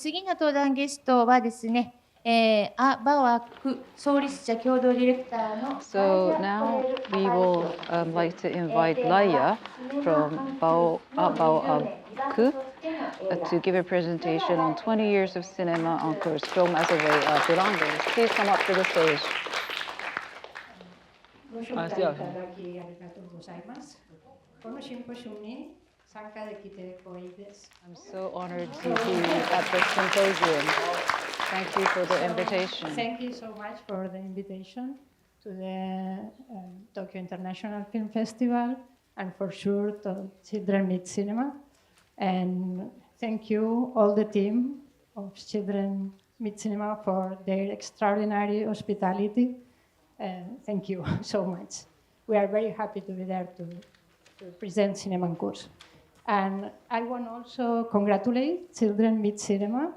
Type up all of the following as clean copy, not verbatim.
次の登壇ゲストはですね、ア・バオ・ア・ク創立者共同ディレクターの So now we will like to invite LAIA from A Bao A Qu to give a presentation on 20 years of cinema en cours, film as a way of belonging. Please come up to the stage. ご紹介いただきありがとうございます。このシンポジウムに参加できて光栄です。I'm so honored to be at this symposium. Thank you for the invitation. Thank you so much for the invitation to the Tokyo International Film Festival, and for sure to Children Meet Cinema. And thank you all the team of Children Meet Cinema for their extraordinary hospitality. Thank you so much. We are very happy to be there to present Cinema en Cours. And I want also congratulate Children Meet Cinema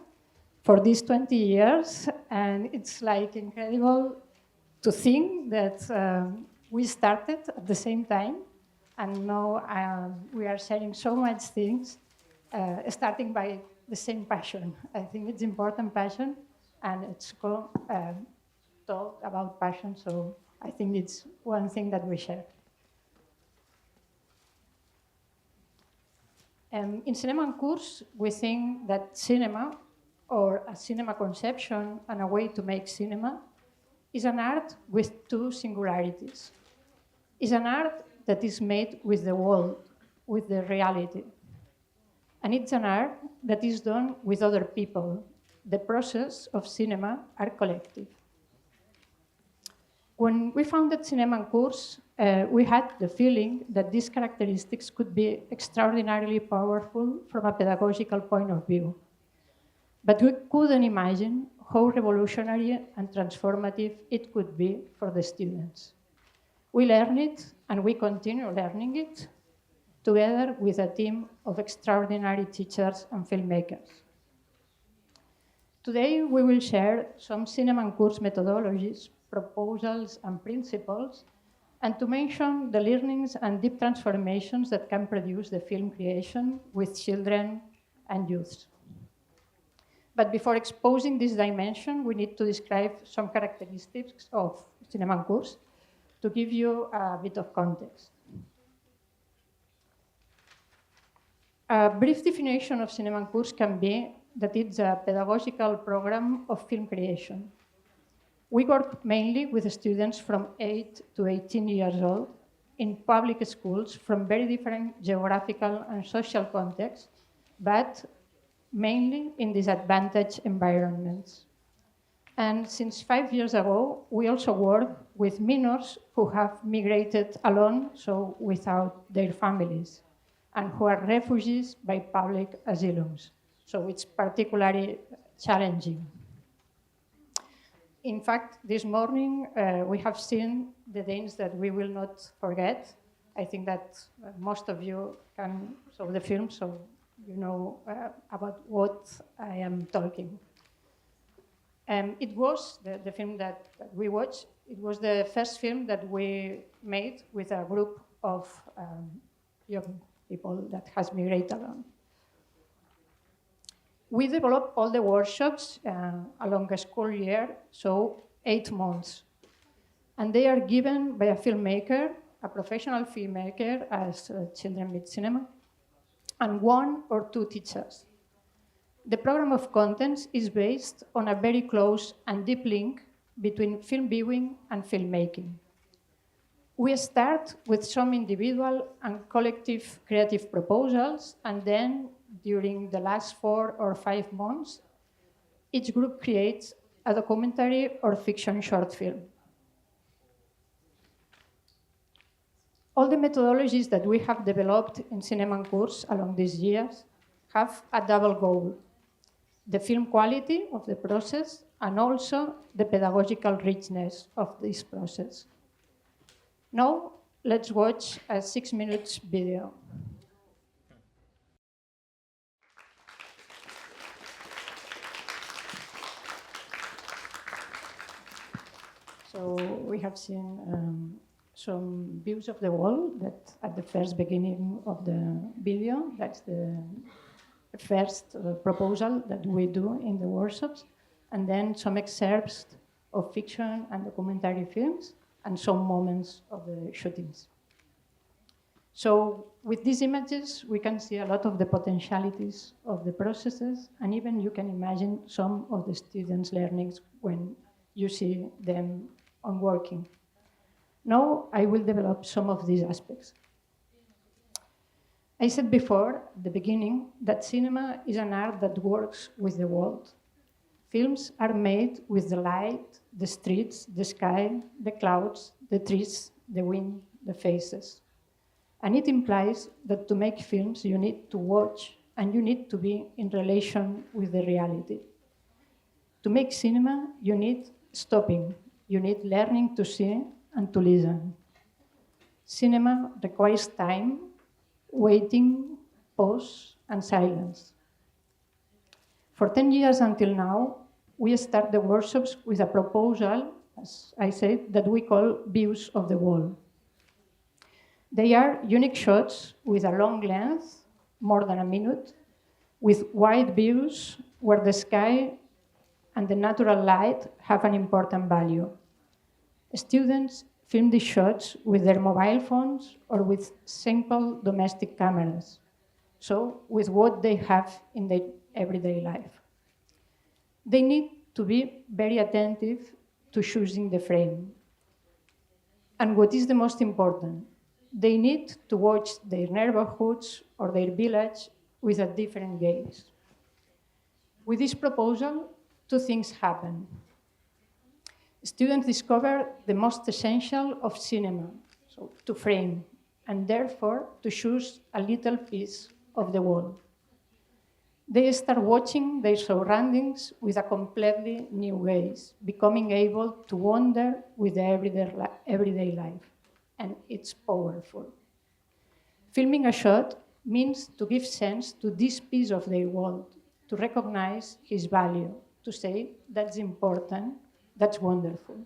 for these 20 years. And it's like incredible to think that we started at the same time. And now we are sharing so much things, starting by the same passion. I think it's important passion, and it's talk about passion. So I think it's one thing that we share. In Cinema en Cours, we think that cinema, or a cinema conception and a way to make cinema, is an art with two singularities. It's an art that is made with the world, with the reality. And it's an art that is done with other people. The process of cinema are collective. When we founded Cinema en Cours, we had the feeling that these characteristics could be extraordinarily powerful from a pedagogical point of view. But we couldn't imagine how revolutionary and transformative it could be for the students. We learned it, and we continue learning it, together with a team of extraordinary teachers and filmmakers. Today, we will share some Cinema en Cours methodologies, proposals, and principles, and to mention the learnings and deep transformations that can produce the film creation with children and youth. But before exposing this dimension, we need to describe some characteristics of Cinema en Cours to give you a bit of context. A brief definition of Cinema en Cours can be that it's a pedagogical program of film creation. We work mainly with students from 8 to 18 years old in public schools from very different geographical and social contexts, but mainly in disadvantaged environments. And since 5 years ago, we also work with minors who have migrated alone, so without their families, and who are refugees by public asylums. So it's particularly challenging. In fact, this morning, we have seen the things that we will not forget. I think that most of you can saw the film, so you know about what I am talking. It was the film that we watched. It was the first film that we made with a group of young people that has migrated alone. We develop all the workshops along a school year, so 8 months. And they are given by a filmmaker, a professional filmmaker, as Children Meet Cinema, and 1 or 2 teachers. The program of contents is based on a very close and deep link between film viewing and filmmaking. We start with some individual and collective creative proposals, and then during the last 4 or 5 months, each group creates a documentary or fiction short film. All the methodologies that we have developed in Cinema en Cours along these years have a double goal: the film quality of the process and also the pedagogical richness of this process. Now, let's watch a 6-minute video. So we have seen some views of the wall that at the first beginning of the video, that's the first proposal that we do in the workshops, and then some excerpts of fiction and documentary films, and some moments of the shootings. So with these images, we can see a lot of the potentialities of the processes, and even you can imagine some of the students' learnings when you see them on working. Now I will develop some of these aspects. I said before, at the beginning, that cinema is an art that works with the world. Films are made with the light, the streets, the sky, the clouds, the trees, the wind, the faces. And it implies that to make films, you need to watch and you need to be in relation with the reality. To make cinema, you need stopping. You need learning to see and to listen. Cinema requires time, waiting, pause, and silence. For 10 years until now, we start the workshops with a proposal, as I said, that we call views of the wall. They are unique shots with a long length, more than a minute, with wide views where the sky and the natural light have an important value. Students film these shots with their mobile phones or with simple domestic cameras, so with what they have in their everyday life. They need to be very attentive to choosing the frame. And what is the most important? They need to watch their neighborhoods or their village with a different gaze. With this proposal, two things happen. Students discover the most essential of cinema, so to frame, and therefore to choose a little piece of the wall. They start watching their surroundings with a completely new ways, becoming able to wander with the everyday life, and it's powerful. Filming a shot means to give sense to this piece of their world, to recognize his value, to say that's important, that's wonderful.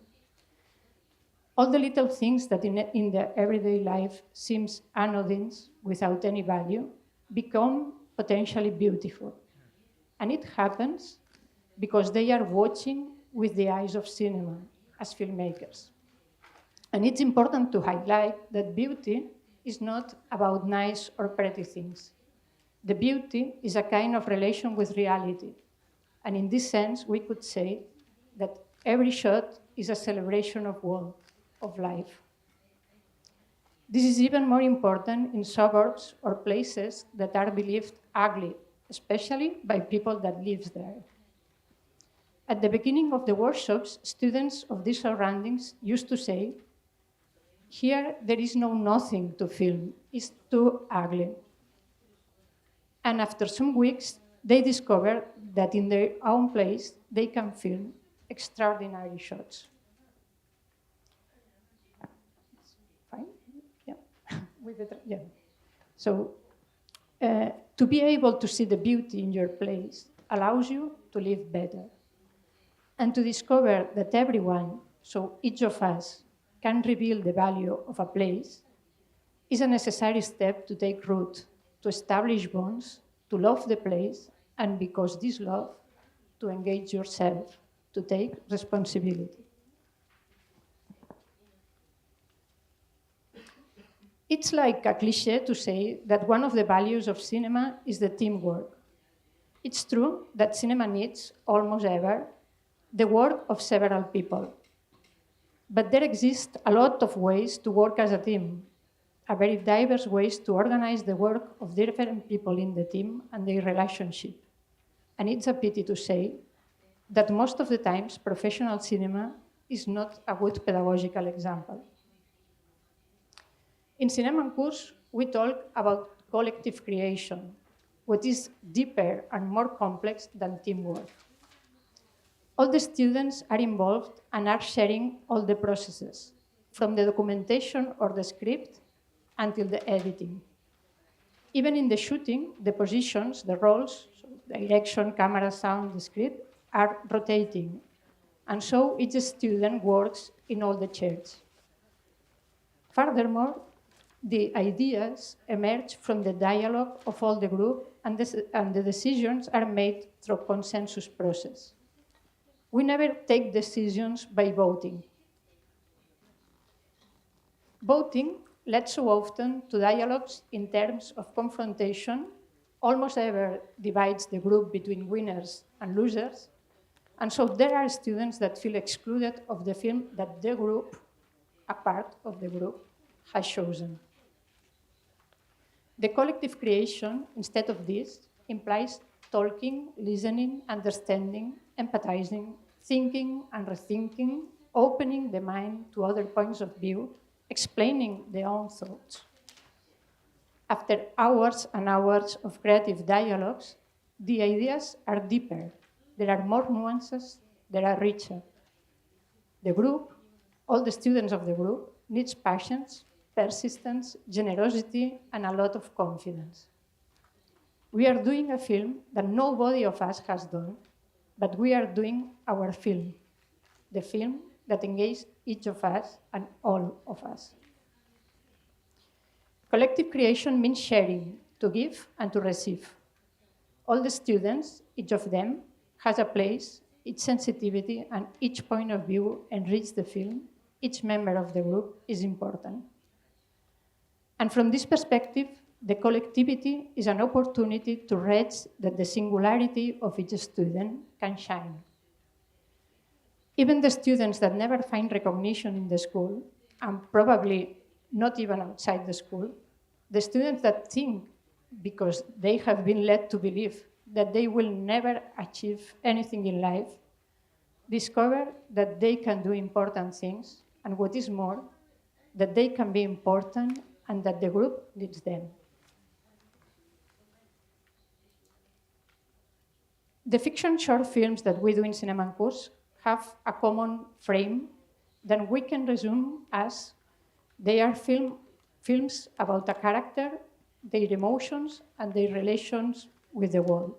All the little things that in the everyday life seems anodines without any value become potentially beautiful. And it happens because they are watching with the eyes of cinema as filmmakers. And it's important to highlight that beauty is not about nice or pretty things. The beauty is a kind of relation with reality. And in this sense, we could say that every shot is a celebration of world, of life. This is even more important in suburbs or places that are believed ugly, especially by people that live there. At the beginning of the workshops, students of these surroundings used to say, here there is no nothing to film, it's too ugly. And after some weeks, they discovered that in their own place, they can film extraordinary shots. Fine? Yeah. Yeah. So, to be able to see the beauty in your place allows you to live better. And to discover that everyone, so each of us, can reveal the value of a place is a necessary step to take root, to establish bonds, to love the place, and because this love, to engage yourself, to take responsibility. It's like a cliché to say that one of the values of cinema is the teamwork. It's true that cinema needs, almost ever, the work of several people. But there exist a lot of ways to work as a team, a very diverse ways to organize the work of different people in the team and their relationship. And it's a pity to say that most of the times professional cinema is not a good pedagogical example. In Cinema course, we talk about collective creation, what is deeper and more complex than teamwork. All the students are involved and are sharing all the processes, from the documentation or the script until the editing. Even in the shooting, the positions, the roles, so direction, camera, sound, the script, are rotating. And so each student works in all the chairs. Furthermore, the ideas emerge from the dialogue of all the group and the decisions are made through consensus process. We never take decisions by voting. Voting led so often to dialogues in terms of confrontation, almost ever divides the group between winners and losers, and so there are students that feel excluded of the film that the group, a part of the group, has chosen. The collective creation, instead of this, implies talking, listening, understanding, empathizing, thinking and rethinking, opening the mind to other points of view, explaining their own thoughts. After hours and hours of creative dialogues, the ideas are deeper. There are more nuances, they are richer. The group, all the students of the group, needs patience, persistence, generosity, and a lot of confidence. We are doing a film that nobody of us has done, but we are doing our film, the film that engages each of us and all of us. Collective creation means sharing, to give and to receive. All the students, each of them, has a place, each sensitivity and each point of view enrich the film. Each member of the group is important. And from this perspective, the collectivity is an opportunity to reach that the singularity of each student can shine. Even the students that never find recognition in the school, and probably not even outside the school, the students that think, because they have been led to believe that they will never achieve anything in life, discover that they can do important things, and what is more, that they can be important and that the group needs them. The fiction short films that we do in Cinema en Curs have a common frame that we can resume as they are films about a character, their emotions, and their relations with the world.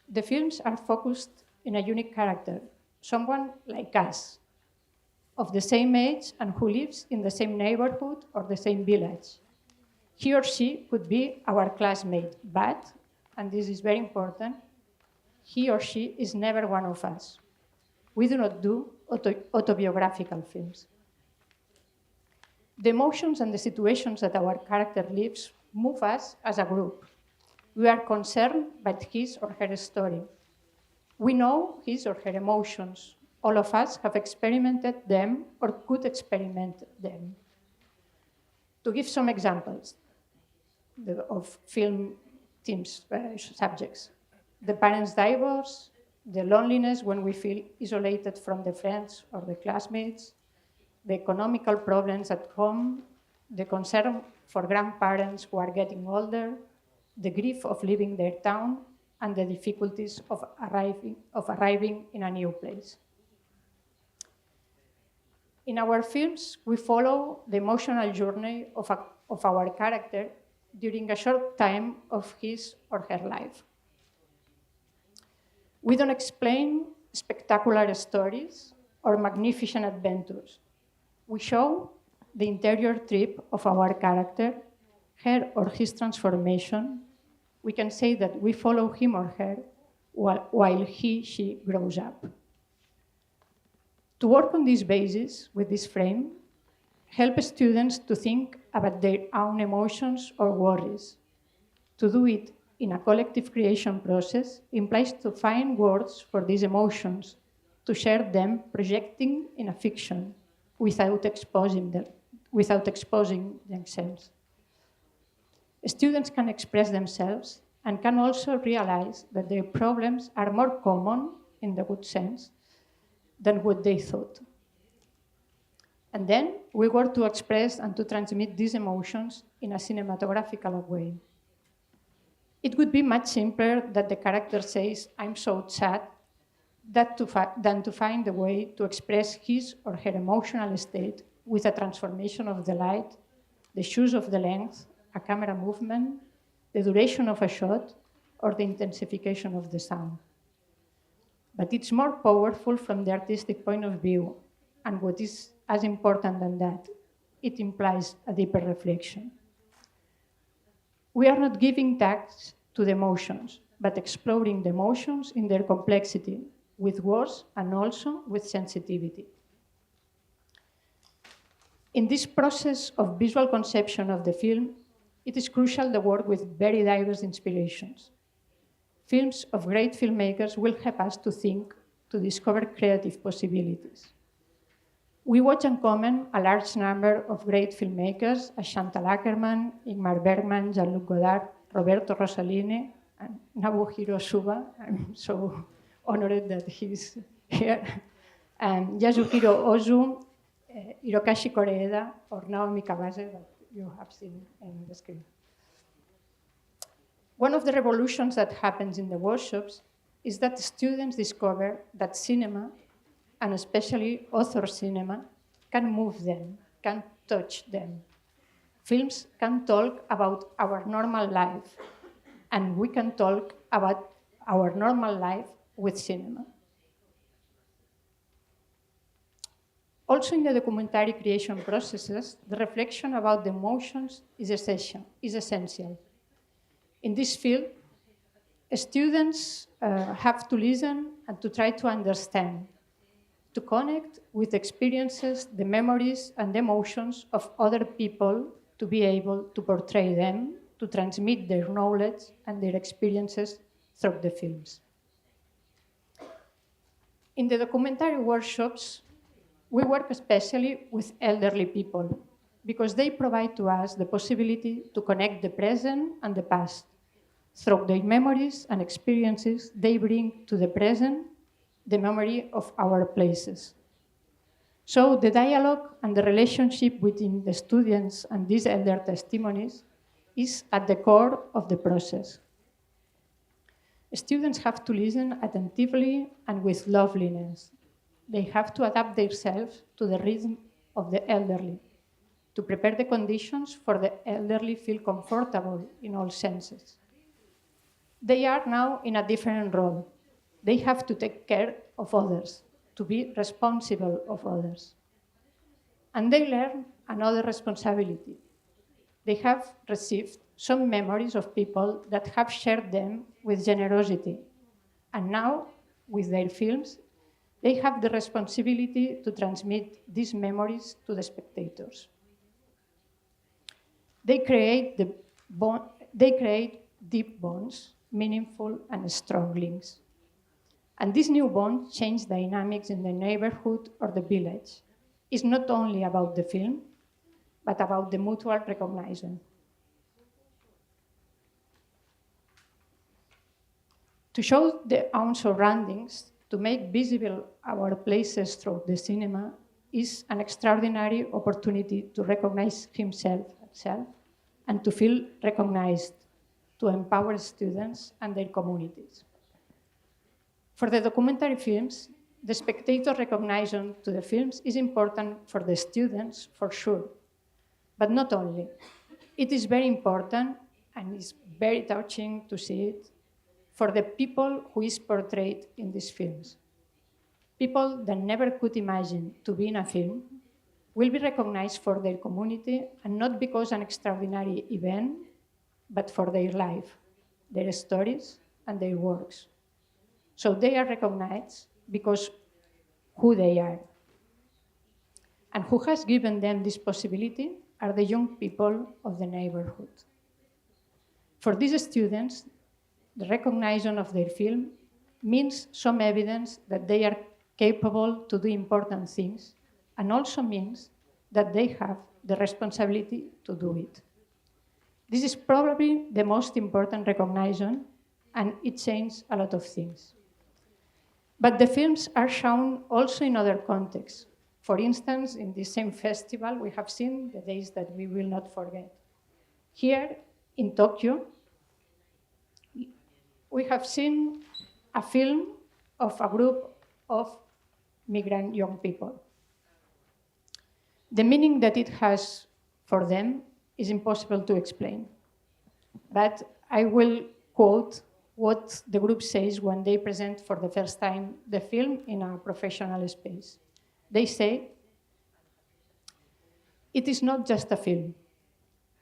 The films are focused in a unique character, someone like us, of the same age and who lives in the same neighborhood or the same village. He or she could be our classmate, but, and this is very important, he or she is never one of us. We do not do autobiographical films. The emotions and the situations that our character lives move us as a group. We are concerned by his or her story. We know his or her emotions. All of us have experimented them or could experiment them. To give some examples of film themes, subjects, the parents' divorce, the loneliness when we feel isolated from the friends or the classmates, the economical problems at home, the concern for grandparents who are getting older, the grief of leaving their town, and the difficulties of arriving in a new place. In our films, we follow the emotional journey of our character during a short time of his or her life. We don't explain spectacular stories or magnificent adventures. We show the interior trip of our character, her or his transformation. We can say that we follow him or her while she grows up. To work on this basis, with this frame, help students to think about their own emotions or worries. To do it in a collective creation process implies to find words for these emotions, to share them projecting in a fiction without exposing themselves. Students can express themselves and can also realize that their problems are more common, in the good sense, than what they thought. And then we work to express and to transmit these emotions in a cinematographical way. It would be much simpler that the character says, "I'm so sad," than to find a way to express his or her emotional state with a transformation of the light, the choice of the length, a camera movement, the duration of a shot, or the intensification of the sound. But it's more powerful from the artistic point of view, and what is as important than that, it implies a deeper reflection. We are not giving tasks to the emotions, but exploring the emotions in their complexity, with words and also with sensitivity. In this process of visual conception of the film, it is crucial to work with very diverse inspirations. Films of great filmmakers will help us to think, to discover creative possibilities. We watch and comment a large number of great filmmakers, as Chantal Akerman, Ingmar Bergman, Jean-Luc Godard, Roberto Rossellini, and Nobuhiro Suga. I'm so honored that he's here. And Yasuhiro Ozu, Hirokashi Koreeda, or Naomi Kawase, that you have seen in the screen. One of the revolutions that happens in the workshops is that students discover that cinema, and especially author cinema, can move them, can touch them. Films can talk about our normal life, and we can talk about our normal life with cinema. Also in the documentary creation processes, the reflection about the emotions is essential. In this field, students have to listen and to try to understand, to connect with experiences, the memories and the emotions of other people, to be able to portray them, to transmit their knowledge and their experiences through the films. In the documentary workshops, we work especially with elderly people because they provide to us the possibility to connect the present and the past. Through their memories and experiences, they bring to the present the memory of our places. So the dialogue and the relationship between the students and these elder testimonies is at the core of the process. Students have to listen attentively and with loveliness. They have to adapt themselves to the rhythm of the elderly, to prepare the conditions for the elderly feel comfortable in all senses. They are now in a different role. They have to take care of others, to be responsible of others. And they learn another responsibility. They have received some memories of people that have shared them with generosity. And now, with their films, they have the responsibility to transmit these memories to the spectators. They create deep bonds, meaningful and strong links. And these new bonds change dynamics in the neighborhood or the village. It's not only about the film, but about the mutual recognition. To show their own surroundings, to make visible our places through the cinema is an extraordinary opportunity to recognize himself, herself, and to feel recognized, to empower students and their communities. For the documentary films, the spectator recognition to the films is important for the students, for sure, but not only. It is very important, and it's very touching to see it, for the people who is portrayed in these films. People that never could imagine to be in a film will be recognized for their community, and not because an extraordinary event, but for their life, their stories, and their works. So they are recognized because who they are. And who has given them this possibility are the young people of the neighborhood. For these students, the recognition of their film means some evidence that they are capable to do important things, and also means that they have the responsibility to do it. This is probably the most important recognition, and it changes a lot of things. But the films are shown also in other contexts. For instance, in the same festival, we have seen the days that we will not forget. Here in Tokyo, we have seen a film of a group of migrant young people. The meaning that it has for them is impossible to explain. But I will quote what the group says when they present for the first time the film in a professional space. They say, "It is not just a film.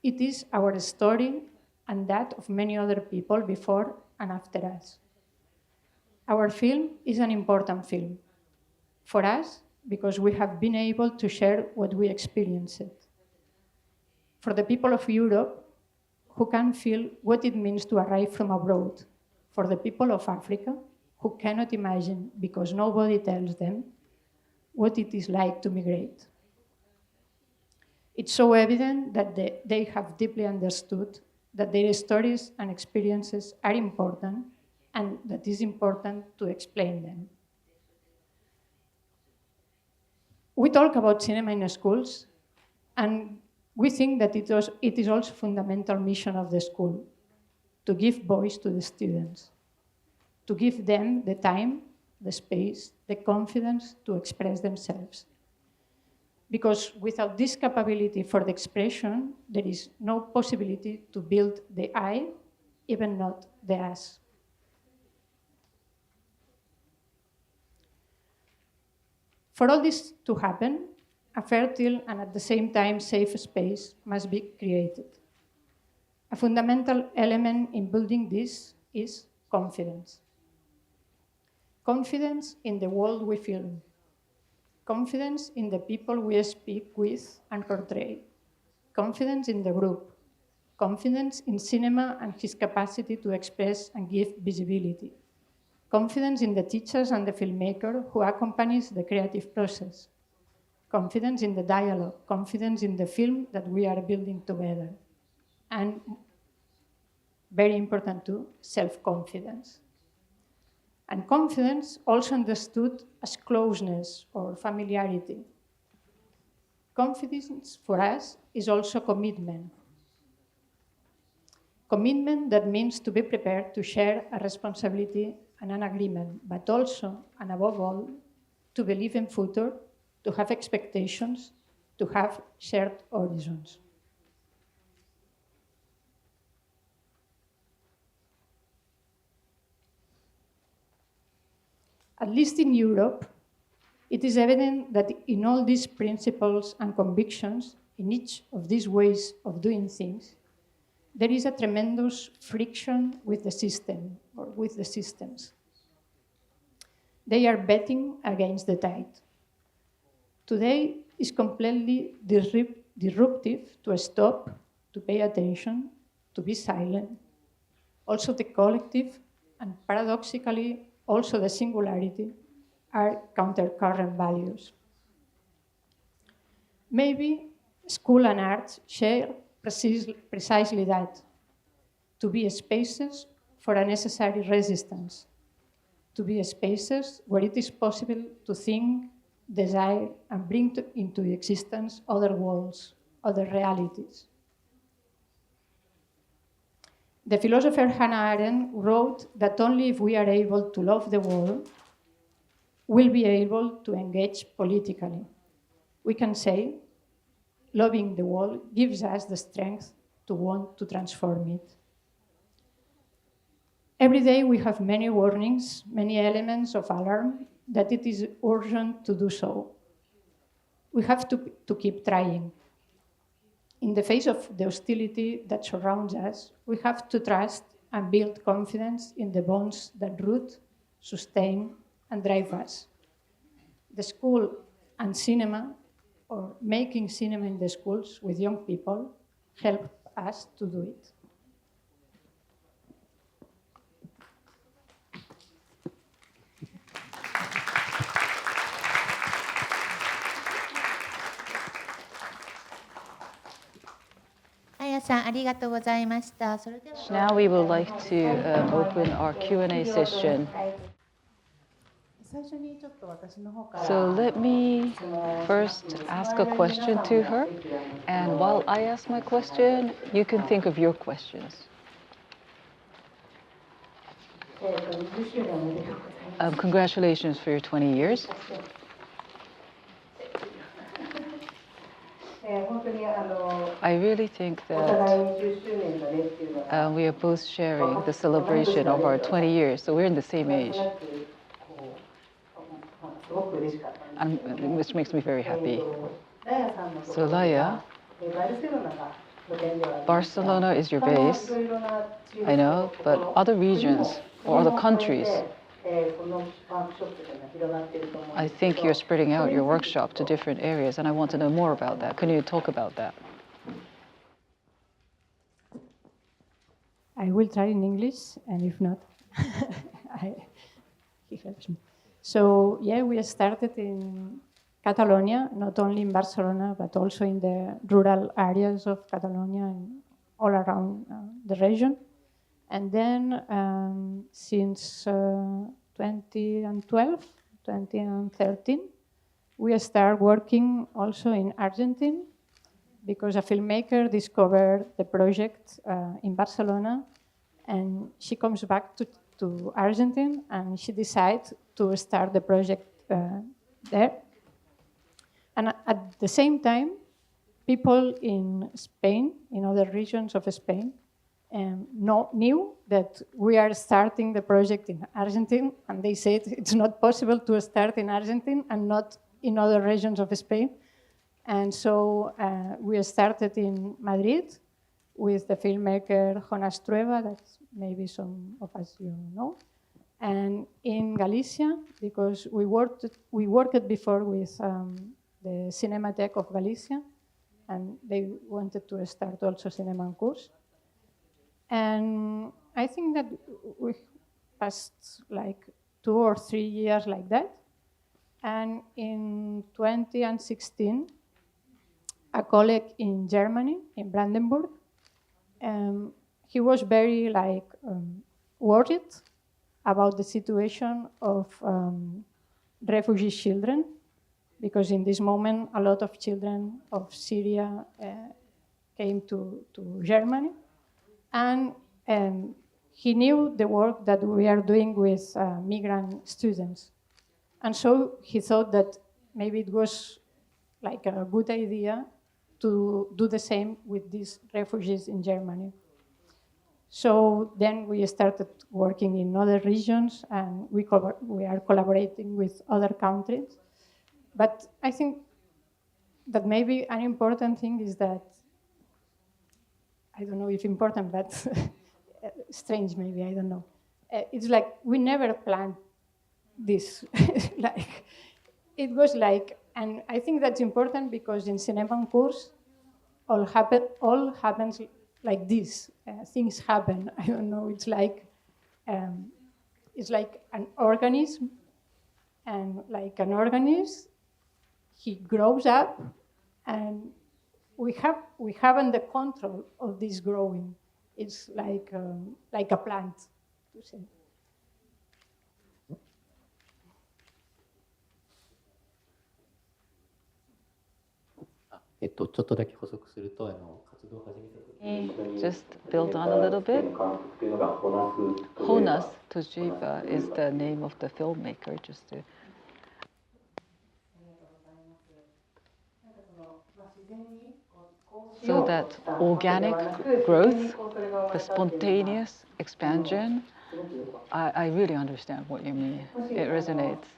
It is our story and that of many other people before and after us. Our film is an important film for us because we have been able to share what we experienced. For the people of Europe, who can feel what it means to arrive from abroad. For the people of Africa, who cannot imagine, because nobody tells them, what it is like to migrate. It's so evident that they have deeply understood that their stories and experiences are important and that it is important to explain them. We talk about cinema in schools, and we think that it is also a fundamental mission of the school, to give voice to the students, to give them the time, the space, the confidence to express themselves. Because without this capability for the expression, there is no possibility to build the I, even not the us. For all this to happen, a fertile and at the same time safe space must be created. A fundamental element in building this is confidence. Confidence in the world we film. Confidence in the people we speak with and portray. Confidence in the group. Confidence in cinema and his capacity to express and give visibility. Confidence in the teachers and the filmmaker who accompanies the creative process. Confidence in the dialogue. Confidence in the film that we are building together. And very important too, self-confidence. And confidence also understood as closeness or familiarity. Confidence for us is also commitment. Commitment that means to be prepared to share a responsibility and an agreement, but also, and above all, to believe in future, to have expectations, to have shared horizons. At least in Europe, it is evident that in all these principles and convictions, in each of these ways of doing things, there is a tremendous friction with the system or with the systems. They are betting against the tide. Today is completely disruptive to stop, to pay attention, to be silent. Also the collective, and paradoxically, also the singularity, are countercurrent values. Maybe school and arts share precisely that, to be spaces for a necessary resistance, to be spaces where it is possible to think, desire, and bring into existence other worlds, other realities. The philosopher Hannah Arendt wrote that only if we are able to love the world, we'll be able to engage politically. We can say, loving the world gives us the strength to want to transform it. Every day we have many warnings, many elements of alarm that it is urgent to do so. We have to keep trying. In the face of the hostility that surrounds us, we have to trust and build confidence in the bonds that root, sustain, and drive us. The school and cinema, or making cinema in the schools with young people, help us to do it. LAIAさん、ありがとうございました。それでは Now we would like to open our Q&A session. 最初にちょっと私の方から So let me first ask a question to her, and while I ask my question, you can think of your questions. Congratulations for your 20 years. I really think that we are both sharing the celebration of our 20 years, so we're in the same age, which makes me very happy. So LAIA, Barcelona is your base, I know, but other regions or other countries, I think you're spreading out your workshop to different areas, and I want to know more about that. Can you talk about that? I will try in English, and if not, he helps me. So yeah, we started in Catalonia, not only in Barcelona, but also in the rural areas of Catalonia and all around the region. And then since 2012, 2013, we start working also in Argentina, because a filmmaker discovered the project in Barcelona, and she comes back to Argentina, and she decides to start the project there. And at the same time, people in Spain, in other regions of Spain, knew that we are starting the project in Argentina, and they said it's not possible to start in Argentina and not in other regions of Spain. And so we started in Madrid with the filmmaker Jonas Trueba, that maybe some of us you know, and in Galicia, because we worked before with the Cinematheque of Galicia, and they wanted to start also cinema en course. And I think that we passed like 2 or 3 years like that. And in 2016, a colleague in Germany, in Brandenburg, he was very worried about the situation of refugee children, because in this moment a lot of children of Syria came to Germany, and he knew the work that we are doing with migrant students, and so he thought that maybe it was like a good idea to do the same with these refugees in Germany. So then we started working in other regions, and we are collaborating with other countries. But I think that maybe an important thing is that, I don't know if important, but strange maybe, I don't know. It's like we never planned this. Like, it was like, and I think that's important because in cinema en course, all happens like this. Things happen. I don't know. It's like an organism, and like an organism, he grows up, and we haven't the control of this growing. It's like a plant, to say. ちょっとだけ補足すると、活動を始めた時に Just build on a little bit. Jonas Trueba is the name of the filmmaker. Just to. So that organic growth, the spontaneous expansion, I really understand what you mean. It resonates.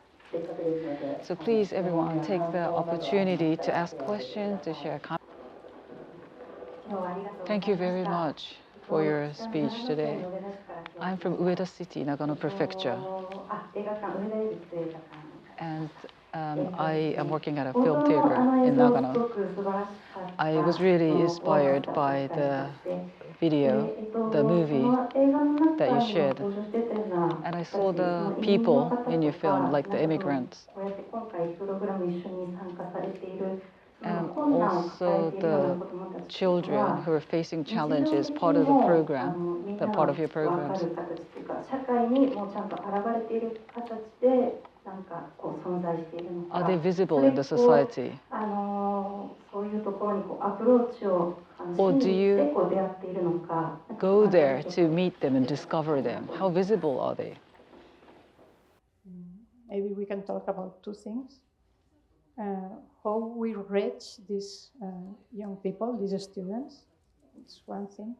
So please, everyone, take the opportunity to ask questions, to share comments. Thank you very much for your speech today. I'm from Ueda City, Nagano Prefecture. And I am working at a film theater in Nagano. I was really inspired by the video, the movie that you shared. And I saw the people in your film, like the immigrants. And also the children who are facing challenges, part of the program, the part of your programs. Are they visible in the society? Or do you go there to meet them and discover them? How visible are they? Maybe we can talk about two things. How we reach these young people, these students, it's one thing.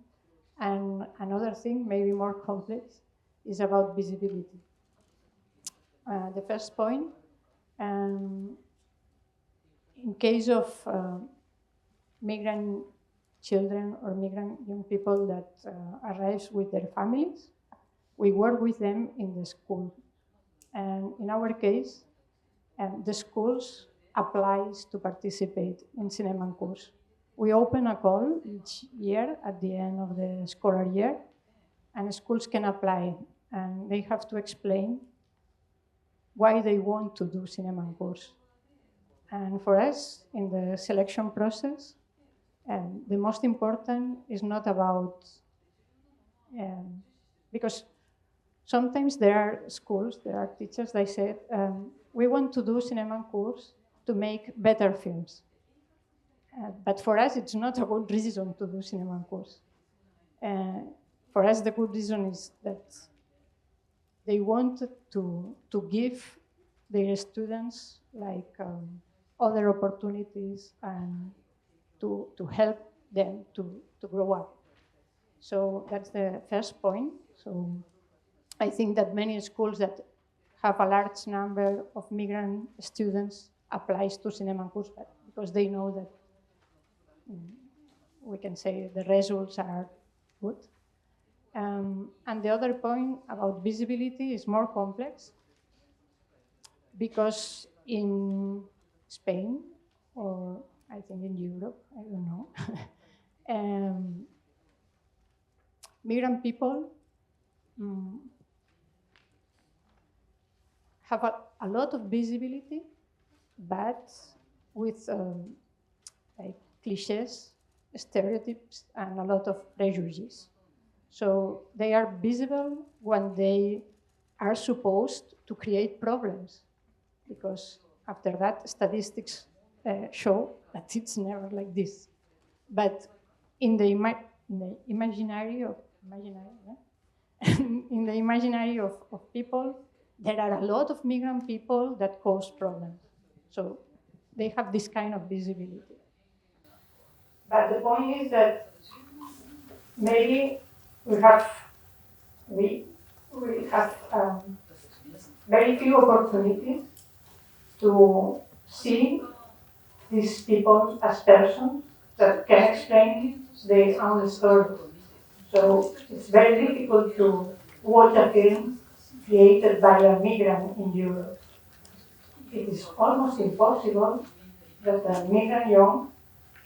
And another thing, maybe more complex, is about visibility. The first point, in case of migrant children or migrant young people that arrive with their families. We work with them in the school. And in our case, the schools applies to participate in cinema course. We open a call each year at the end of the scholar year, and schools can apply, and they have to explain why they want to do cinema course. And for us, in the selection process, the most important is not about, because sometimes there are schools, there are teachers, they said, we want to do cinema course to make better films. But for us, it's not a good reason to do cinema course. For us, the good reason is that they want to give their students like other opportunities and to help them to grow up. So that's the first point. So I think that many schools that have a large number of migrant students applies to cinema course because they know that we can say the results are good. And the other point about visibility is more complex because in Spain, or I think in Europe, I don't know, migrant people have a lot of visibility, but with like cliches, stereotypes, and a lot of prejudices. So they are visible when they are supposed to create problems, because after that, statistics show that it's never like this. But in the imaginary of in the imaginary of people, there are a lot of migrant people that cause problems. So they have this kind of visibility. But the point is that maybe we have very few opportunities to see these people as persons that can explain their own story. So it's very difficult to watch a film created by a migrant in Europe. It is almost impossible that a migrant young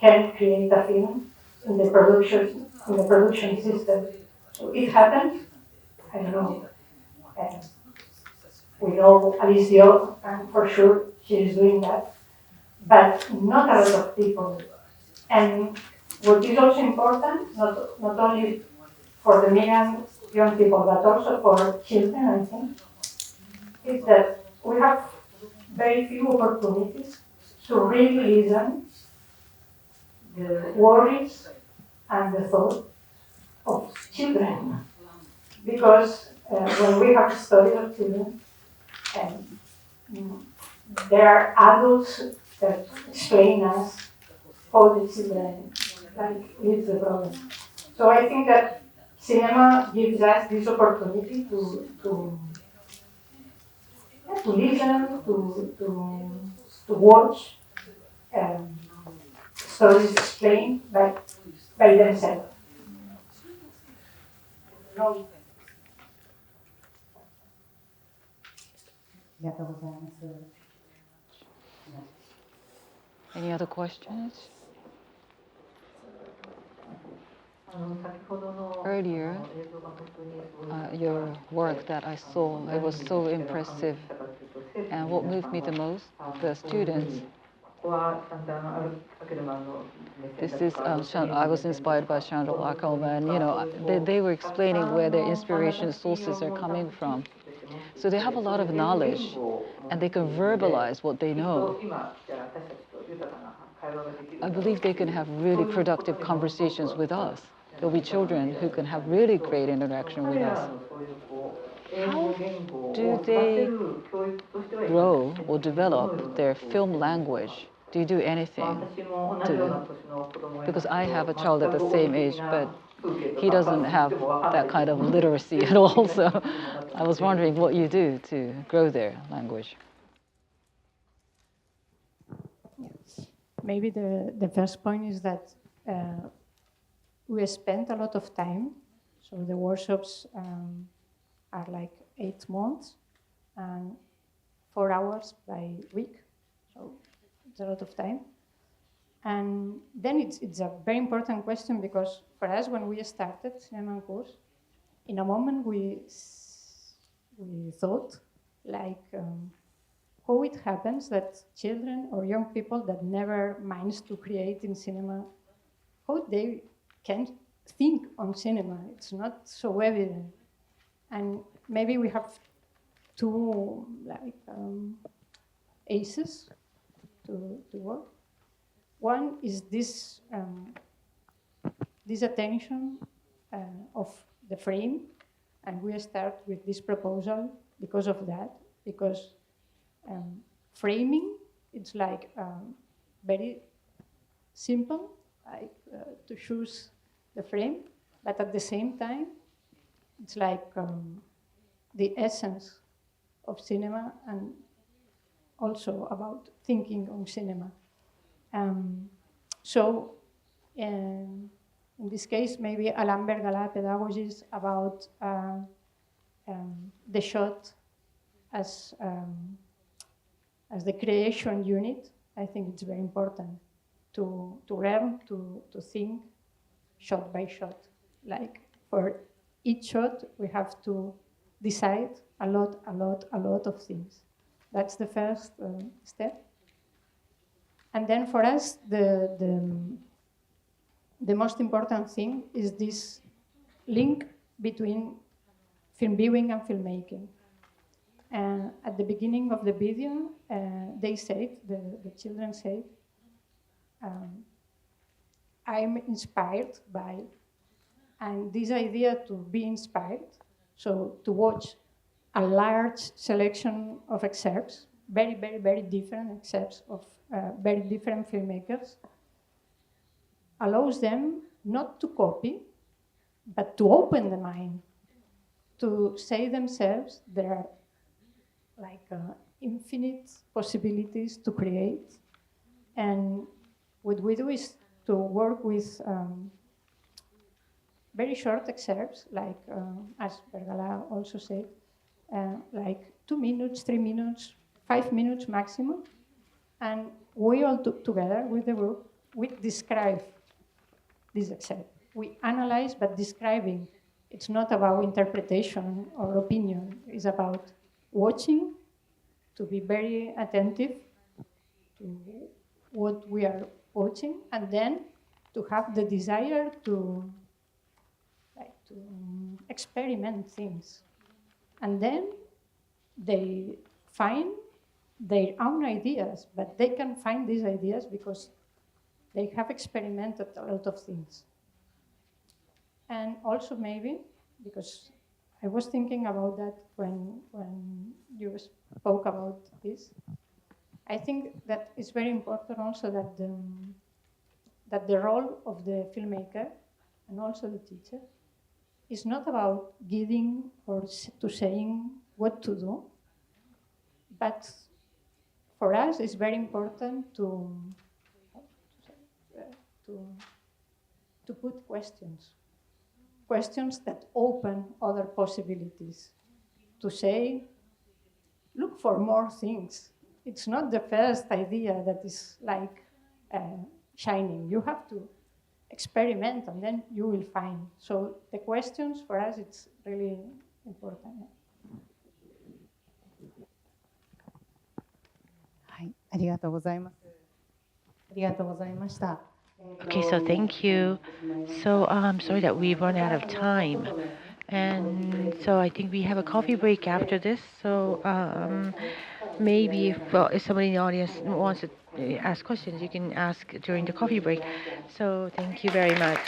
can create a film in the production system. So it happens. I don't know. We know Alicia, and for sure she is doing that, but not a lot of people. And what is also important, not only for the migrant young people, but also for children, I think, is that we have very few opportunities to really listen the worries and the thoughts of children. Because when we have stories of children, there are adults that explain us how the children live the problem. So I think that cinema gives us this opportunity to listen, to watch stories explained by themselves. No. ありがとうございます。 Any other questions? 先ほどの Earlier, 映像が本当にすごい your work that I saw, it was so impressive. And what moved me the most, the students. ここはちゃんとあるアケルマンの This is, I was inspired by Chandra Ackerman. You know, they were explaining where their inspiration sources are coming from. So they have a lot of knowledge, and they can verbalize what they know. I believe they can have really productive conversations with us. There'll be children who can have really great interaction with us. How do they grow or develop their film language? Do you do anything to? Because I have a child at the same age, but he doesn't have that kind of literacy at all. So I was wondering what you do to grow their language. Maybe the first point is that we spent a lot of time. So the workshops are like 8 months and 4 hours by week. So it's a lot of time. And then it's a very important question because for us, when we started Cinema course, in a moment we thought like how it happens that children or young people that never minds to create in cinema, how they can think on cinema. It's not so evident. And maybe we have two like aces to work. One is this attention of the frame, and we start with this proposal because of that, because framing, it's like very simple, like to choose the frame, but at the same time, it's like the essence of cinema and also about thinking on cinema. So in this case, maybe Alain Bergala pedagogies about the shot as the creation unit. I think it's very important to learn to think shot by shot. Like for each shot, we have to decide a lot of things. That's the first step. And then for us, the most important thing is this link between film viewing and filmmaking. At the beginning of the video, they said, the children said, I'm inspired by, and this idea to be inspired, so to watch a large selection of excerpts, very different excerpts of very different filmmakers, allows them not to copy, but to open the mind, to say themselves there are like infinite possibilities to create. And what we do is to work with very short excerpts, like as Bergala also said, like 2 minutes, 3 minutes, 5 minutes maximum. And we all together with the group, we describe this excerpt. We analyze, but describing. It's not about interpretation or opinion. It's about watching, to be very attentive to what we are watching, and then to have the desire to experiment things. And then they find their own ideas, but they can find these ideas because they have experimented a lot of things. And also maybe, because I was thinking about that when you spoke about this, I think that it's very important also that the role of the filmmaker and also the teacher is not about giving or to saying what to do, but for us it's very important to put questions that open other possibilities, to say, look for more things. It's not the first idea that is like shining. You have to experiment and then you will find. So the questions for us, it's really important. はい、ありがとうございます。ありがとうございました。 Okay, so thank you. So I'm sorry that we've run out of time. And so I think we have a coffee break after this. So maybe if somebody in the audience wants to ask questions, you can ask during the coffee break. So thank you very much.